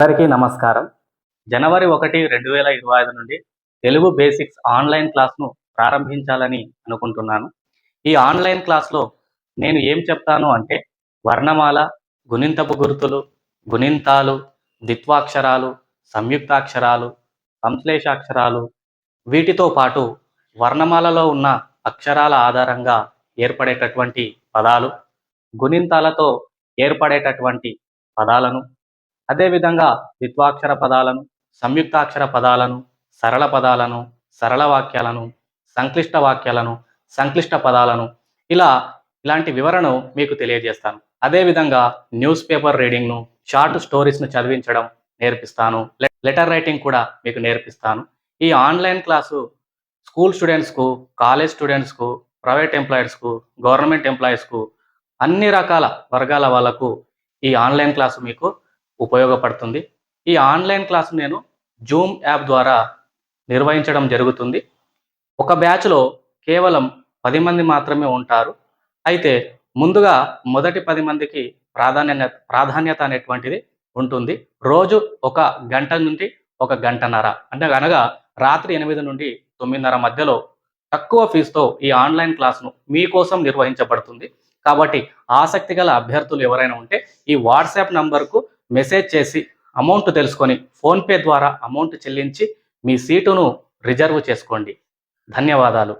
అందరికీ నమస్కారం. జనవరి 1, 2025 నుండి తెలుగు బేసిక్స్ ఆన్లైన్ క్లాస్‌ను ప్రారంభించాలని అనుకుంటున్నాను. ఈ ఆన్లైన్ క్లాస్‌లో నేను ఏం చెప్తాను అంటే వర్ణమాల, గుణింతపు గుర్తులు, గుణింతాలు, ద్విత్వాక్షరాలు, సంయుక్తాక్షరాలు, సంశ్లేషాక్షరాలు వీటితో పాటు వర్ణమాలలో ఉన్న అక్షరాల ఆధారంగా ఏర్పడేటటువంటి పదాలు, గుణింతాలతో ఏర్పడేటటువంటి పదాలను, అదేవిధంగా ద్విత్వాక్షర పదాలను, సంయుక్తాక్షర పదాలను, సరళ పదాలను, సరళ వాక్యాలను, సంక్లిష్ట వాక్యాలను, సంక్లిష్ట పదాలను ఇలాంటి వివరణను మీకు తెలియజేస్తాను. అదేవిధంగా న్యూస్ పేపర్ రీడింగ్ను, షార్ట్ స్టోరీస్ను చదివించడం నేర్పిస్తాను. లెటర్ రైటింగ్ కూడా మీకు నేర్పిస్తాను. ఈ ఆన్లైన్ క్లాసు స్కూల్ స్టూడెంట్స్కు, కాలేజ్ స్టూడెంట్స్కు, ప్రైవేట్ ఎంప్లాయీస్కు, గవర్నమెంట్ ఎంప్లాయీస్కు అన్ని రకాల వర్గాల వాళ్ళకు ఈ ఆన్లైన్ క్లాసు మీకు ఉపయోగపడుతుంది. ఈ ఆన్లైన్ క్లాసు నేను జూమ్ యాప్ ద్వారా నిర్వహించడం జరుగుతుంది. ఒక బ్యాచ్లో కేవలం 10 మంది మాత్రమే ఉంటారు. అయితే ముందుగా మొదటి 10 మందికి ప్రాధాన్యత అనేటువంటిది ఉంటుంది. రోజు 1 గంట నుండి 1 గంటన్నర అనగా రాత్రి 8 నుండి 9:30 మధ్యలో తక్కువ ఫీజుతో ఈ ఆన్లైన్ క్లాస్ను మీకోసం నిర్వహించబడుతుంది. కాబట్టి ఆసక్తి గల అభ్యర్థులు ఎవరైనా ఉంటే ఈ వాట్సాప్ నంబర్కు మెసేజ్ చేసి అమౌంట్ తెలుసుకొని ఫోన్పే ద్వారా అమౌంట్ చెల్లించి మీ సీటును రిజర్వ్ చేసుకోండి. ధన్యవాదాలు.